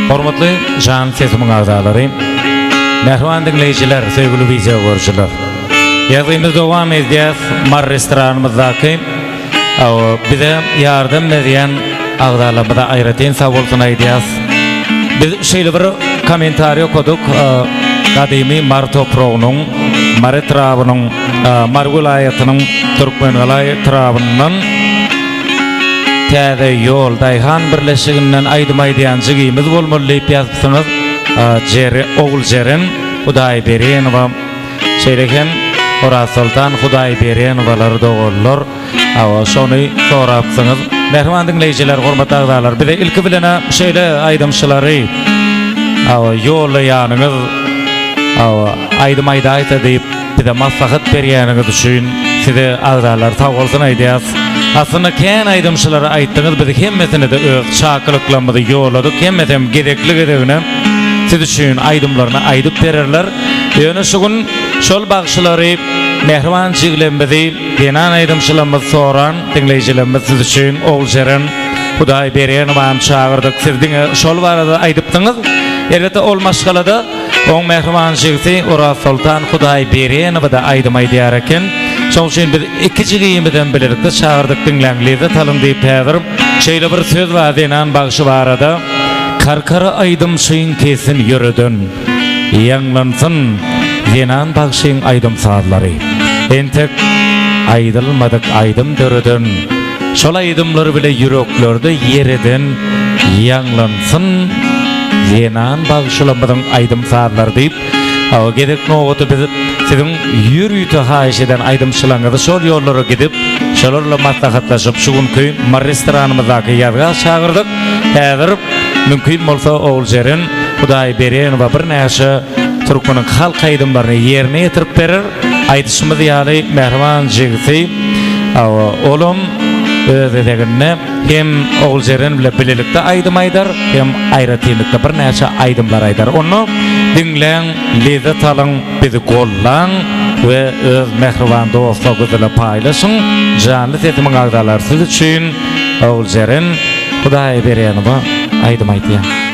Hormatly jan sesimin ağzalary, mehriban dinleyijiler, sevgili video görüşçüler. Ýazgymyz dowam edýär mar restoranymyzdaky bize yardım berýän agdalarymyza aýratyn sag bolsun aýdýas. Biz şeýle bir kommentariy okuduk. Kadimi mar toprağının, mar etrafının, mar vilayatynyň Türkmen etrabynyň täze ýol daýhan birleşiginden aýdym aýdýan jygymyz bolmaly diýip ýazdysyňyz. Jeri ogul jeren Hudaý Berenowa şeýleken Oraz Sultan Hudaý Berenowalar dogullar. Şonu sorapsyňyz. Mehriban dinleyijiler, hormatly agdalar, bize ilki bilene şeýle aýdymçylary ýollaýanyňyz aýdym aýdaýta diýip bize maslahat berýäniňiz üçin size agdalar sag bolsun aýdýas. Aslında kän aýdymçylary aýtdyňyz, biz hemmesini de öz çakylyklarymyzy ýolladyk, hemmesem gerekli siz üçün aýdymlaryny aýdyp bererler. Ýöne şu gün şol bagşylary mehribançylygyny denan aýdymçylarymyz soran dinleyijilerimiz siz üçün Oğuljeren Hudaý Berenowaň çağırdyk. Sizdiň şol barada aýdypdyňyz. Elbetde ol maşgalada oň mehribançylygy Oraz Sultan Hudaý Berenowa da aýdym aýdýar eken. Şol üçin biz iki jigymyzdan bilirikde çağırdyk dinleňlerinize talyn diýip häzir şeýle bir söz bar denan bagşy barada. Karkara aýdym şeýin kesin ýöreden ýanglansyn denan bagşyň aýdym saadlary. Entek aýdylmadyk aýdym döreden şol aýdymlary bile ýüreklerde ýereden ýanglansyn denan bagşylamyň aýdym saadlary diýip gedek nogoty biz siziň ýürüýte haýyş eden aýdymçylaryňyzy şol ýollara gidip şolarla maslahatlaşyp şu günki mar restoranymyzdaky ýazga çağırdyk. Häzir mümkin bolsa Oğuljeren Hudaý Berenowa bir näçe Türkmeniň halk aýdymlaryny ýerine ýetirip berer. Aýdyşymyz ýaly mehriban jigisi olum özedegine hem Oğuljeren bilen bilelikde aýdym aýdar, hem aýratynlykda bir näçe aýdymlar aýdar. Onu dinleň, lezzet alyň, bizi gollaň we öz mehriban dostlaryňyzla paýlaşyň. Janly sesimiň agdalar siz üçin Oğuljeren Hudaý Berenowa aýdym aýdýar.